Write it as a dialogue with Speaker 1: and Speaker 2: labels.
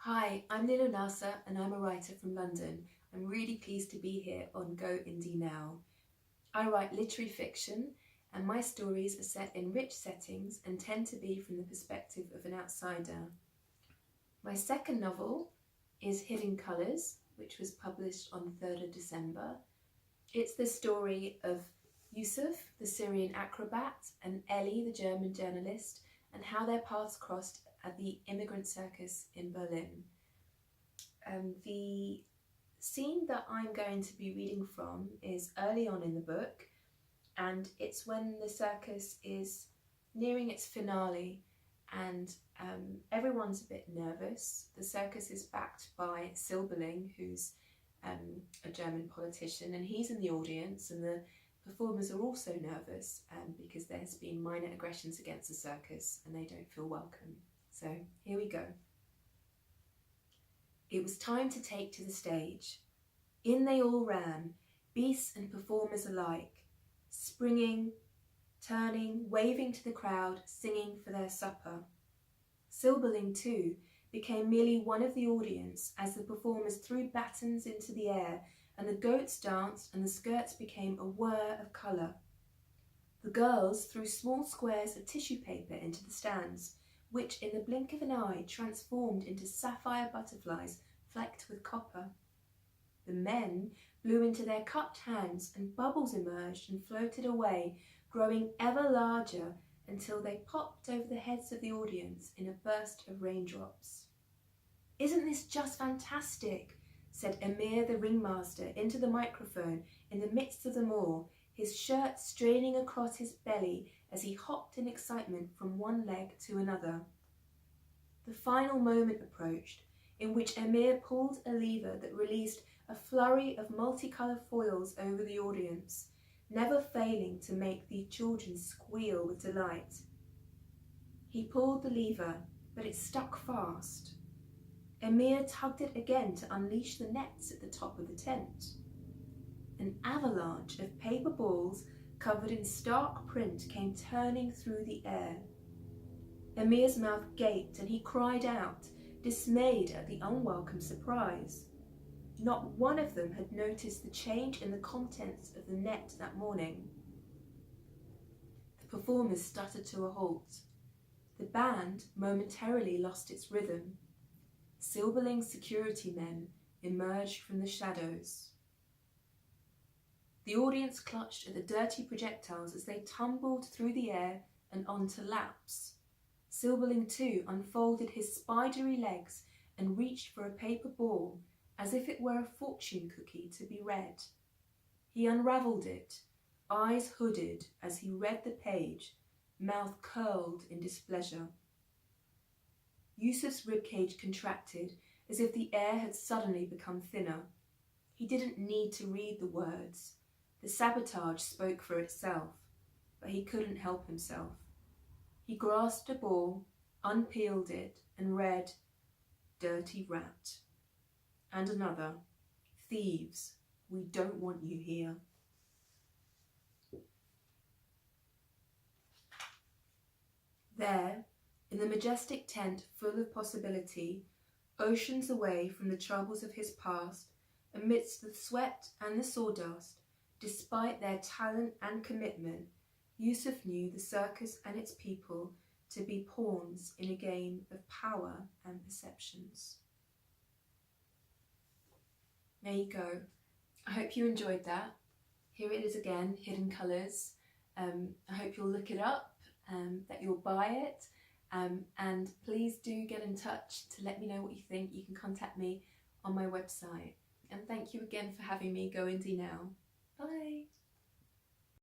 Speaker 1: Hi, I'm Nillu Nasser and I'm a writer from London. I'm really pleased to be here on Go Indie Now. I write literary fiction and my stories are set in rich settings and tend to be from the perspective of an outsider. My second novel is Hidden Colours, which was published on the 3rd of December. It's the story of Yusuf, the Syrian acrobat, and Ellie, the German journalist, and how their paths crossed at the immigrant circus in Berlin. The scene that I'm going to be reading from is early on in the book, and it's when the circus is nearing its finale and everyone's a bit nervous. The circus is backed by Silberling, who's a German politician, and he's in the audience, and the performers are also nervous because there's been minor aggressions against the circus and they don't feel welcome. So here we go. It was time to take to the stage. In they all ran, beasts and performers alike, springing, turning, waving to the crowd, singing for their supper. Silberling, too, became merely one of the audience as the performers threw batons into the air and the goats danced and the skirts became a whir of colour. The girls threw small squares of tissue paper into the stands, which in the blink of an eye transformed into sapphire butterflies flecked with copper. The men blew into their cupped hands and bubbles emerged and floated away, growing ever larger until they popped over the heads of the audience in a burst of raindrops. "Isn't this just fantastic?" said Emir the ringmaster into the microphone in the midst of them all, his shirt straining across his belly as he hopped in excitement from one leg to another. The final moment approached, in which Emir pulled a lever that released a flurry of multicoloured foils over the audience, never failing to make the children squeal with delight. He pulled the lever, but it stuck fast. Emir tugged it again to unleash the nets at the top of the tent. An avalanche of paper balls covered in stark print came turning through the air. Emir's mouth gaped and he cried out, dismayed at the unwelcome surprise. Not one of them had noticed the change in the contents of the net that morning. The performers stuttered to a halt. The band momentarily lost its rhythm. Silberling's security men emerged from the shadows. The audience clutched at the dirty projectiles as they tumbled through the air and onto laps. Silberling too unfolded his spidery legs and reached for a paper ball as if it were a fortune cookie to be read. He unravelled it, eyes hooded as he read the page, mouth curled in displeasure. Yusuf's ribcage contracted as if the air had suddenly become thinner. He didn't need to read the words. The sabotage spoke for itself, but he couldn't help himself. He grasped a ball, unpeeled it, and read, "Dirty rat." And another, "Thieves, we don't want you here." There, in the majestic tent full of possibility, oceans away from the troubles of his past, amidst the sweat and the sawdust, despite their talent and commitment, Yusuf knew the circus and its people to be pawns in a game of power and perceptions. There you go. I hope you enjoyed that. Here it is again, Hidden Colours. I hope you'll look it up, that you'll buy it, and please do get in touch to let me know what you think. You can contact me on my website. And thank you again for having me go indie now. Bye.